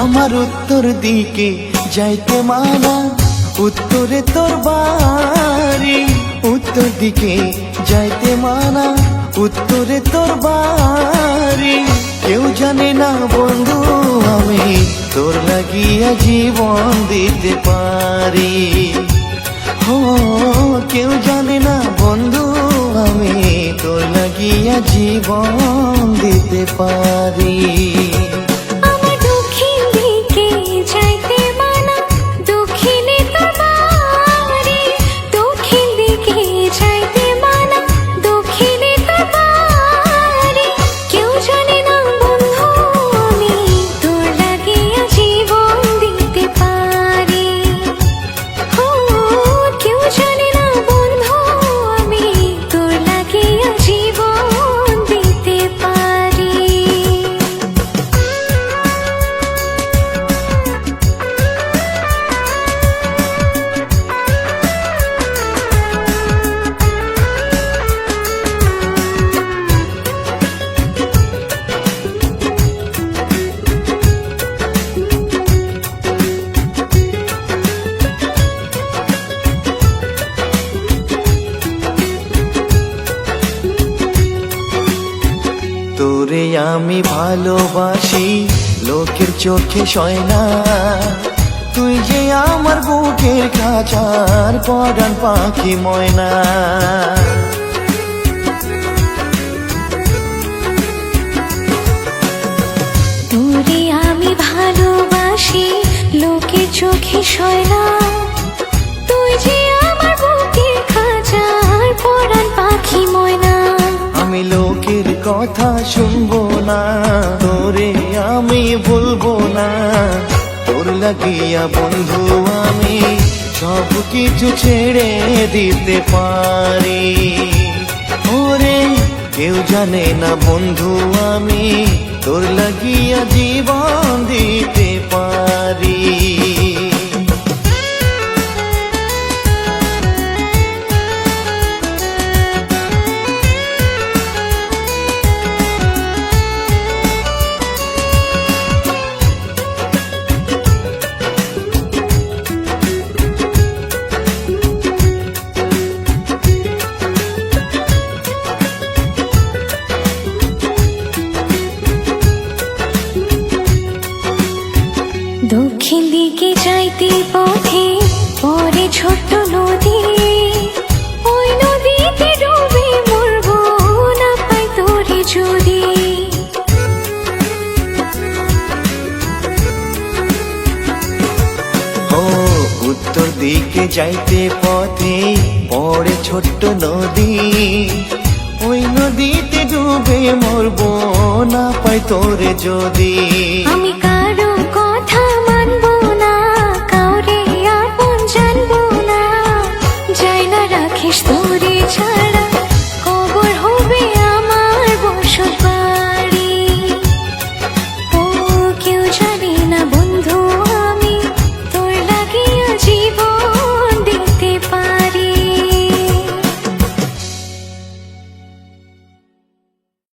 আমার উত্তর দিকে যাইতে মানা, উত্তরে তোর বাড়ি। উত্তর দিকে যাইতে মানা, উত্তরে তোর বাড়ি। কেউ জানে না বন্ধু আমি তোর লাগিয়া জীবন দিতে পারি। ও কেউ জানে না বন্ধু আমি তোর লাগিয়া জীবন দিতে পারি। তোরে আমি ভালোবাসি লোকের চোখে সয় না, তুই যে আমার বুকের খাঁচার পরাণ পাখি ময়না। তোরে আমি ভালোবাসি লোকের চোখে সয় না, তুই যে আমার বুকের খাঁচার পরাণ পাখি ময়না। আমি লোকের কথা শুনবো না, তোরে আমি ভুলবো না। তোর লাগিয়া বন্ধু আমি সব কিছু ছেড়ে দিতে পারি। ওরে কেউ জানে না বন্ধু আমি তোর লাগিয়া জীবন দিতে পারি। দক্ষিণ দিকে যাইতে পথে পরে ছোট্ট নদী, ওই নদীতে ডুবে মরবো না পাই তোরে যদি। ও উত্তর দিকে যাইতে পথে পড়ে ছোট্ট নদী, ওই নদীতে ডুবে মরবো না পাই তোরে যদি। আমি